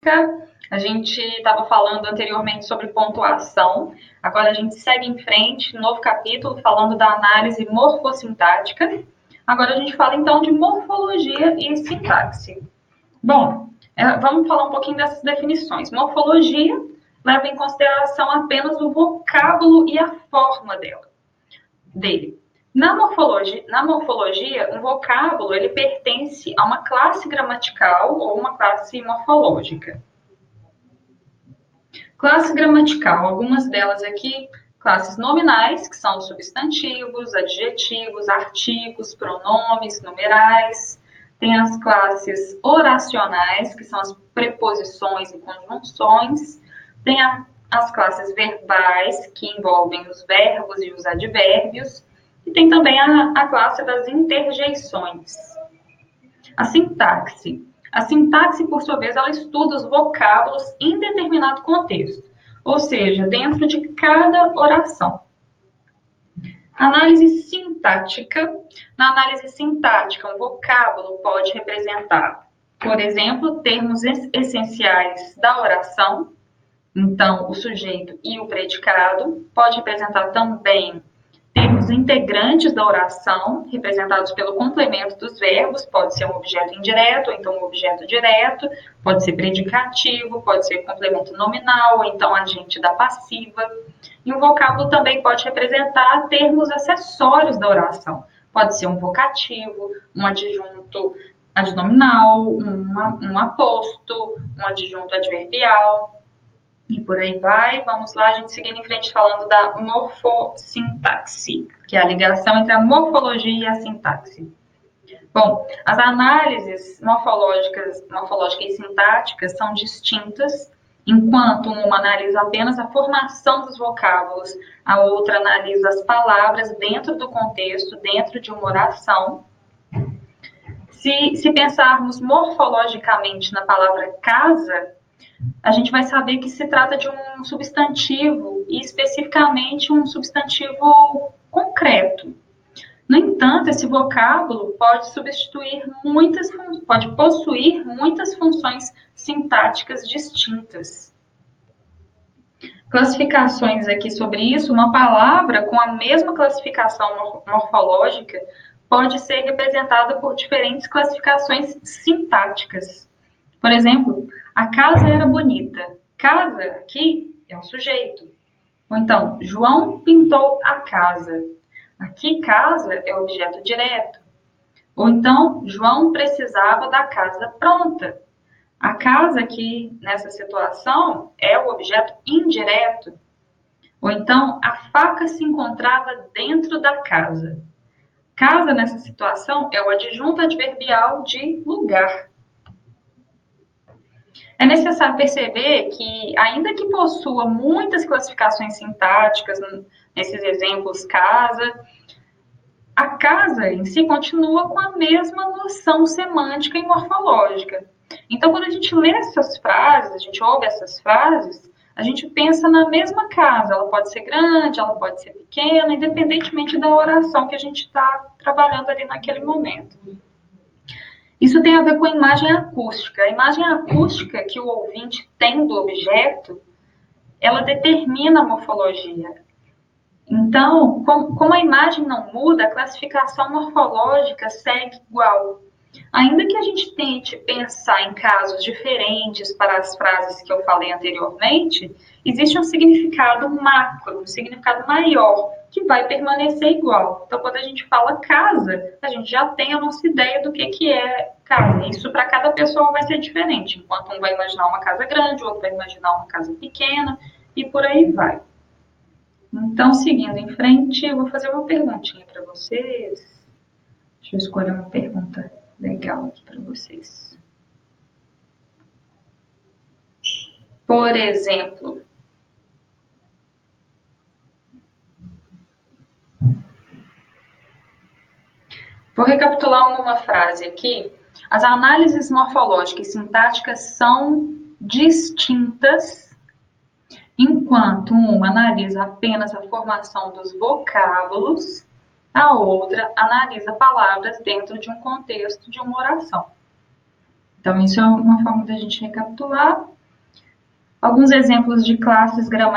A gente estava falando anteriormente sobre pontuação, agora a gente segue em frente, novo capítulo, falando da análise morfossintática. Agora a gente fala então de morfologia e sintaxe. Bom, vamos falar um pouquinho dessas definições. Morfologia leva em consideração apenas o vocábulo e a forma dele. Na morfologia, um vocábulo ele pertence a uma classe gramatical ou uma classe morfológica. Classe gramatical, algumas delas aqui, classes nominais, que são substantivos, adjetivos, artigos, pronomes, numerais. Tem as classes oracionais, que são as preposições e conjunções. Tem as classes verbais, que envolvem os verbos e os advérbios. E tem também a classe das interjeições. A sintaxe. A sintaxe, por sua vez, ela estuda os vocábulos em determinado contexto, ou seja, dentro de cada oração. Análise sintática. Na análise sintática, um vocábulo pode representar, por exemplo, termos essenciais da oração, então o sujeito e o predicado. Pode representar também termos integrantes da oração, representados pelo complemento dos verbos, pode ser um objeto indireto, ou então um objeto direto, pode ser predicativo, pode ser complemento nominal, ou então agente da passiva. E o vocábulo também pode representar termos acessórios da oração. Pode ser um vocativo, um adjunto adnominal, um aposto, um adjunto adverbial. E por aí vai. Vamos lá, a gente seguindo em frente falando da morfossintaxe, que é a ligação entre a morfologia e a sintaxe. Bom, as análises morfológicas e sintáticas são distintas, enquanto uma analisa apenas a formação dos vocábulos, a outra analisa as palavras dentro do contexto, dentro de uma oração. Se pensarmos morfologicamente na palavra casa, a gente vai saber que se trata de um substantivo, e especificamente um substantivo concreto. No entanto, esse vocábulo pode possuir muitas funções sintáticas distintas. Classificações aqui sobre isso, uma palavra com a mesma classificação morfológica pode ser representada por diferentes classificações sintáticas. Por exemplo, a casa era bonita. Casa aqui é o sujeito. Ou então, João pintou a casa. Aqui, casa é objeto direto. Ou então, João precisava da casa pronta. A casa aqui, nessa situação, é o objeto indireto. Ou então, a faca se encontrava dentro da casa. Casa, nessa situação, é o adjunto adverbial de lugar. É necessário perceber que, ainda que possua muitas classificações sintáticas, nesses exemplos casa, a casa em si continua com a mesma noção semântica e morfológica. Então, quando a gente lê essas frases, a gente ouve essas frases, a gente pensa na mesma casa. Ela pode ser grande, ela pode ser pequena, independentemente da oração que a gente está trabalhando ali naquele momento. Isso tem a ver com a imagem acústica. A imagem acústica que o ouvinte tem do objeto, ela determina a morfologia. Então, como a imagem não muda, a classificação morfológica segue igual. Ainda que a gente tente pensar em casos diferentes para as frases que eu falei anteriormente, existe um significado macro, um significado maior, que vai permanecer igual. Então, quando a gente fala casa, a gente já tem a nossa ideia do que é casa. Isso para cada pessoa vai ser diferente. Enquanto um vai imaginar uma casa grande, o outro vai imaginar uma casa pequena, e por aí vai. Então, seguindo em frente, eu vou fazer uma perguntinha para vocês. Deixa eu escolher uma pergunta legal aqui para vocês. Por exemplo, vou recapitular uma frase aqui. As análises morfológicas e sintáticas são distintas, enquanto uma analisa apenas a formação dos vocábulos, a outra analisa palavras dentro de um contexto de uma oração. Então, isso é uma forma da gente recapitular. Alguns exemplos de classes gramaticais.